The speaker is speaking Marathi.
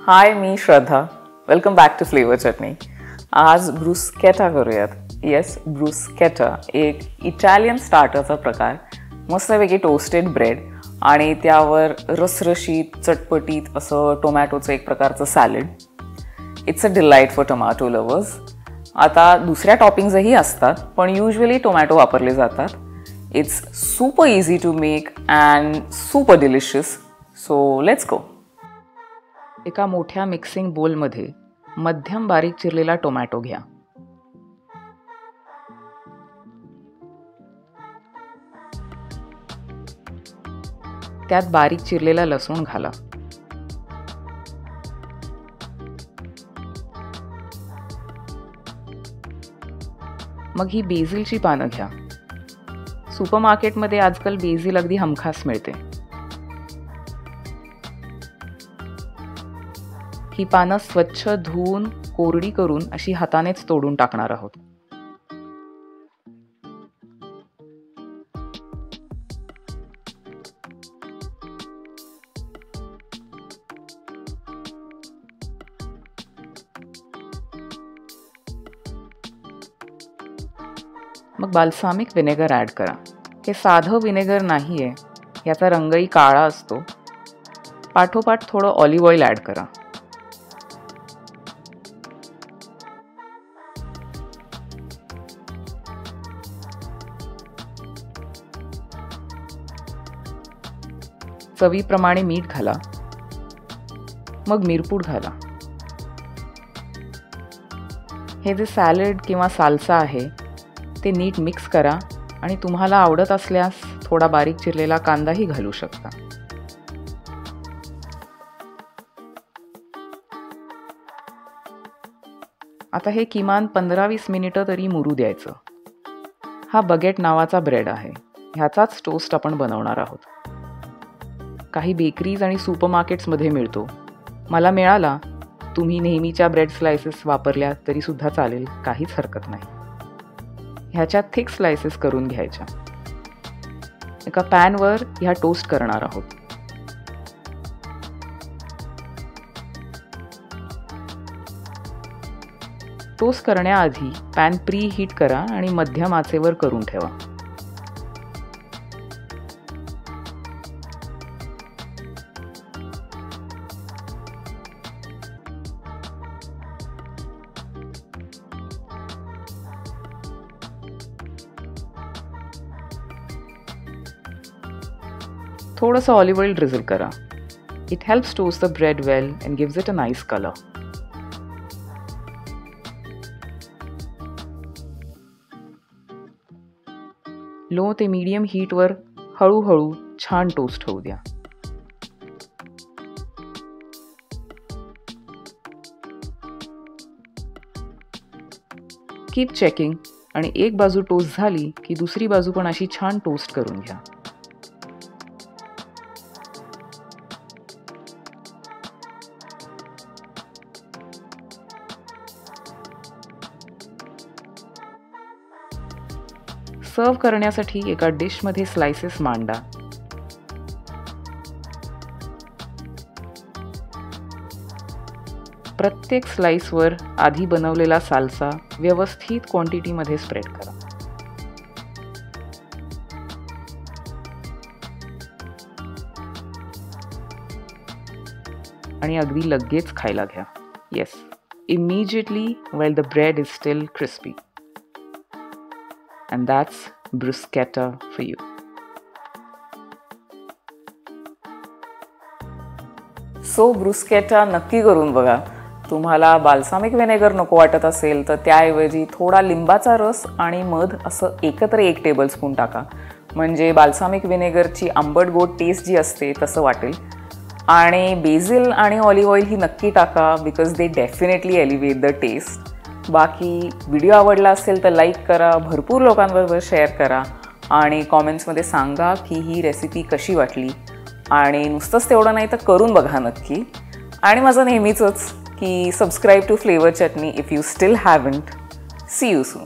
हाय, मी Shraddha. Welcome back to flavour chutney. आज ब्रुस्केटा करूयात. येस, ब्रुस्केटा एक इटालियन स्टार्टरचा प्रकार. मस्तपैकी टोस्टेड ब्रेड आणि त्यावर रसरशीत चटपटीत असं टोमॅटोचं एक प्रकारचं salad. It's a delight for tomato lovers. आता दुसऱ्या टॉपिंग्सही असतात, पण युजली टोमॅटो वापरले जातात. It's super easy to make and super delicious. So let's go. एका मोठ्या मिक्सिंग बोलमध्ये मध्यम बारीक चिरलेला टोमॅटो घ्या. त्यात बारीक चिरलेला लसूण घाला. मग ही बेसिलची पानं घ्या. सुपरमार्केटमध्ये आजकाल बेसिल अगदी हमखास मिळते. ही पानं स्वच्छ धुवून कोरडी करून अशी हातानेच तोडून टाकणार आहोत. मग बाल्सामिक व्हिनेगर ॲड करा. हे साधं व्हिनेगर नाही आहे, याचा रंगही काळा असतो. पाठोपाठ थोडं ऑलिव्ह ऑइल ॲड करा. चवीप्रमाणे मीठ घाला. मग मिरपूड घाला. हे जे सॅलड किंवा साल्सा आहे ते नीट मिक्स करा आणि तुम्हाला आवडत असल्यास थोडा बारीक चिरलेला कांदाही घालू शकता. आता हे किमान 15-20 मिनिटं तरी मुरू द्यायचं. हा बगेट नावाचा ब्रेड आहे. ह्याचाच टोस्ट आपण बनवणार आहोत. काही बेकरीज आणि सुपरमार्केट्समध्ये मिळतो. मला मिळाला. तुम्ही नेहमीच्या ब्रेड स्लायसेस वापरल्या तरी सुद्धा चालेल, काहीच हरकत नाही. ह्याच्यात थिक स्लायसेस करून घ्यायच्या. एका पॅनवर ह्या टोस्ट करणार आहोत. टोस्ट करण्याआधी पॅन प्री हीट करा आणि मध्यम आचेवर करून ठेवा. थोडंसं ऑलिव्ह ऑइल ड्रिझल करा. It helps toast the bread well and gives it a nice colour. Low ते मीडियम हीटवर हळूहळू छान टोस्ट होऊ द्या. कीप चेकिंग आणि एक बाजू टोस्ट झाली की दुसरी बाजू पण अशी छान टोस्ट करून घ्या. सर्व करण्यासाठी एका डिशमध्ये स्लायसेस मांडा. प्रत्येक स्लाइसवर आधी बनवलेला साल्सा व्यवस्थित क्वांटिटीमध्ये स्प्रेड करा. आणि अगदी लगेच खायला घ्या. Yes, immediately while the bread is still crispy. And that's bruschetta for you. So bruschetta नक्की करून बघा. तुम्हाला बाल्सामिक व्हिनेगर नको वाटत असेल तर त्याऐवजी थोडा लिंबाचा रस आणि मध असं एकत्र 1 टेबलस्पून टाका. म्हणजे बाल्सामिक व्हिनेगरची आंबट गोड टेस्ट जी असते तसं वाटेल. आणि बेसिल आणि ऑलिव्ह ऑइल ही नक्की टाका, because they definitely elevate the taste. बाकी व्हिडिओ आवडला असेल तर लाईक करा, भरपूर लोकांबरोबर शेअर करा आणि कॉमेंट्समध्ये सांगा की ही रेसिपी कशी वाटली. आणि नुसतंच तेवढं नाही तर करून बघा नक्की. आणि माझं नेहमीचंच की subscribe to flavour chutney if you still haven't. See you soon.